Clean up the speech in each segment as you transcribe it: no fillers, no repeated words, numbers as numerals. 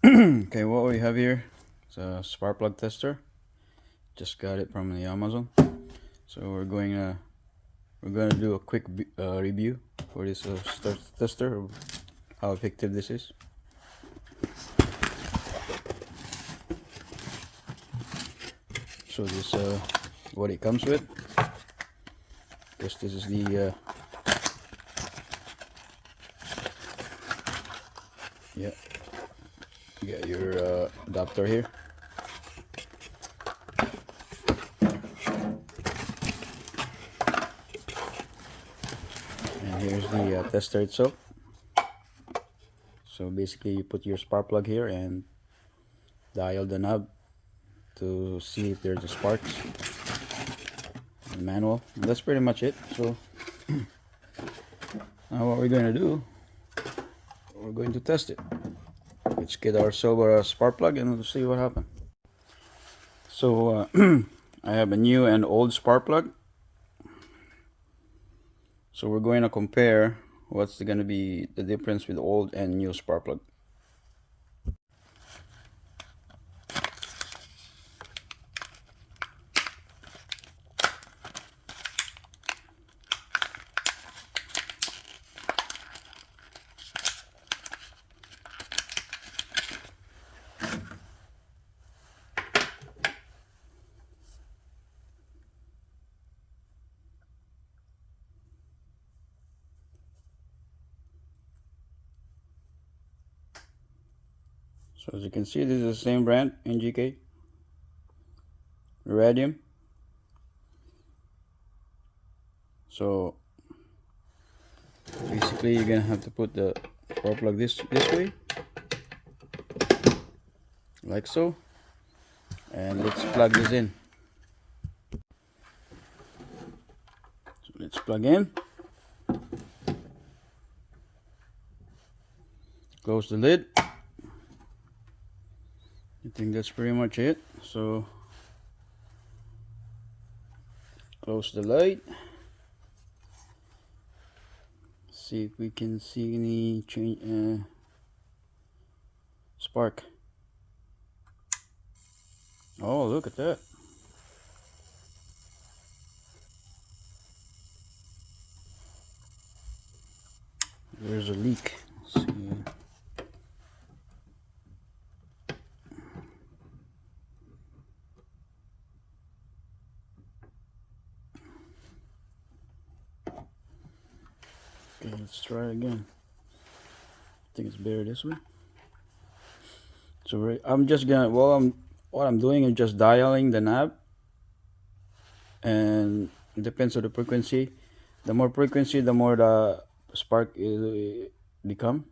Okay, what we have here is a spark plug tester. Just got it from the Amazon. So we're gonna do a quick review for this tester of how effective this is. So this what it comes with. Guess this is the yeah. You got your adapter here. And here's the tester itself. So basically you put your spark plug here and dial the knob to see if there's a sparks. The manual. And that's pretty much it. So now what we're going to do, we're going to test it. Let's get ourselves a spark plug and we'll see what happens. So I have a new and old spark plug. So we're going to compare what's going to be the difference with old and new spark plug. So as you can see, this is the same brand, NGK, Radium. So basically you're gonna have to put the spark plug this way, like so, and let's plug this in. So let's plug in, close the lid. I think that's pretty much it. So close the light, see if we can see any change spark. Oh, look at that. There's a leak. Let's see. Okay, let's try it again. I think it's better this way. So I'm just gonna, what I'm doing is just dialing the knob, and it depends on the frequency. The more frequency, the more the spark become.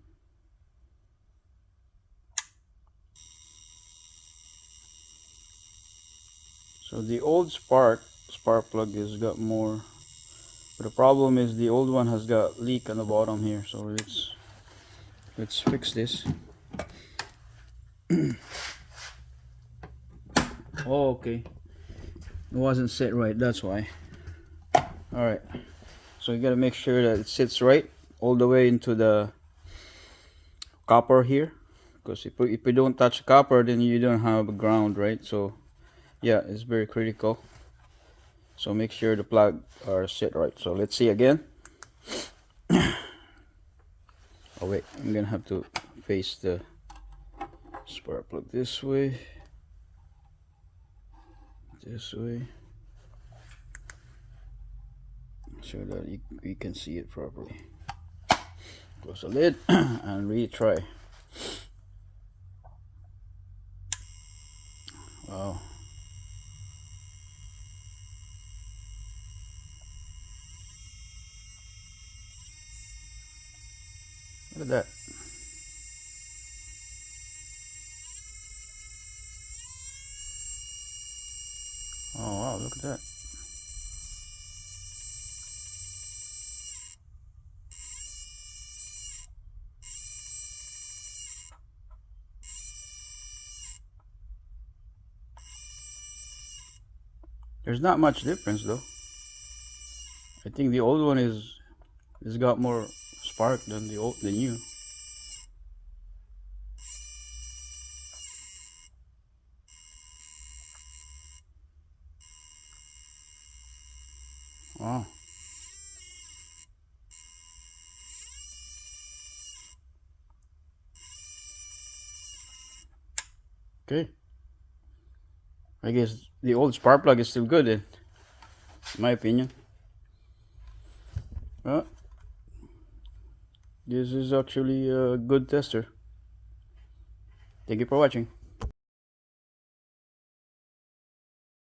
So the old spark plug has got more, but the problem is the old one has got leak on the bottom here. So let's fix this. Oh, okay. It wasn't set right, that's why. Alright. So you gotta make sure that it sits right all the way into the copper here. Because if you don't touch copper, then you don't have a ground, right? So yeah, it's very critical. So make sure the plug are set right. So let's see again. Oh wait, I'm gonna have to face the spark plug this way. This way. So that you can see it properly. Close the lid and retry. Wow. Look at that. Oh wow, look at that. There's not much difference though. I think the old one is got more spark than the new. Wow. Okay. I guess the old spark plug is still good in my opinion. This is actually a good tester. Thank you for watching.